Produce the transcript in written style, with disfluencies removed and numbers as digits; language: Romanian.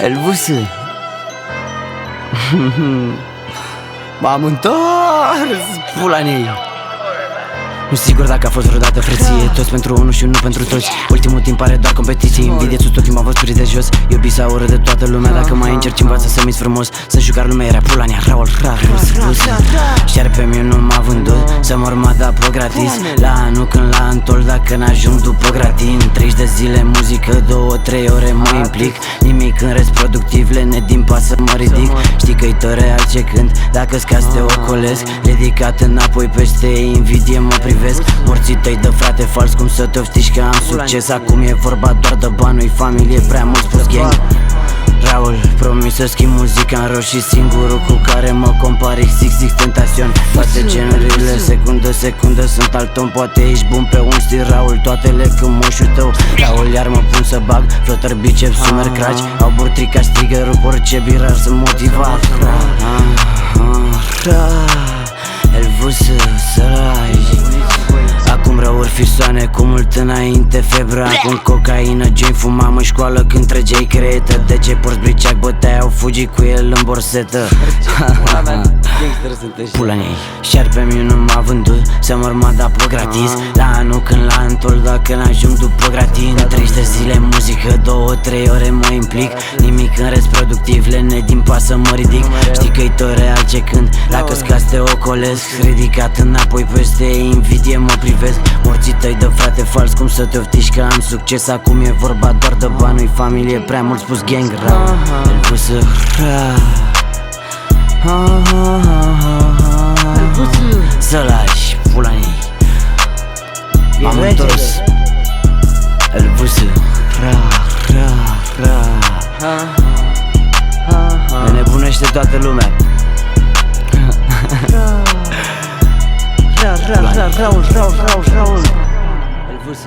Elvus. M-am întors, pula nei. Nu sigur dacă a fost vreodată frăție. Toți pentru unul și unul pentru toți. Ultimul timp pare doar competiție. Invidiețul tot timpul a fost pris de jos. Iubi sau urât de toată lumea. Dacă mai încerci învață să mi-ți frumos. Să jucar lumea era pula nea, Raul, Șer pe mine nu m-a vândut. Să mor m-a dat pe gratis. La anul când la antol dacă n-ajung după gratin. 30 de zile muzică, 2-3 ore mă implic. Nimic în rest productiv, lene din pas să mă ridic. Știi că-i tot real ce cânt. Dacă scazi te ocolesc. Ridicat înapoi peste invidie mă privesc. Morții tăi de frate fals, cum să te știi că am succes. Acum e vorba doar de bani, nu-i familie, prea mult spus gang. Raul, promis să schimb muzica în roșii. Singurul cu care mă compar XX Tentacion. Toate genurile, secundă sunt alt om. Poate ești bun pe un stil, Raul, toatele când moșul tău. Raul, iar mă pun să bag flotter, biceps, sumer, craci. Au burtrica, strigă, rup orice birar, sunt motivat. Elvus, săraci. Acum răuri fisoane cu mult înainte febra. Acum cocaină, joint fumam în școală când trăgeai cretă. De ce porți briceac, bătaia au fugit cu el în borsetă. Pula nei. Șer pe mine nu m-a vândut. Să mor m-a dat pe gratis. La anul când la antol dacă n-ajung după gratin. 30 de zile muzică, 2-3 ore mă implic. Nimic în rest productiv, lene din pas să mă ridic. Știi că-i tot real ce cânt. Dacă scazi te ocolesc. Ridicat înapoi peste invidie mă privesc. Morții tăi de frate fals, cum să te oftiști că am succes. Acum e vorba doar de bani, nu-i familie, prea mult spus gang. Elvus, să lași, pula nei. M-am întors. Elvus, ne nebunește toată lumea. Raul. Elvus.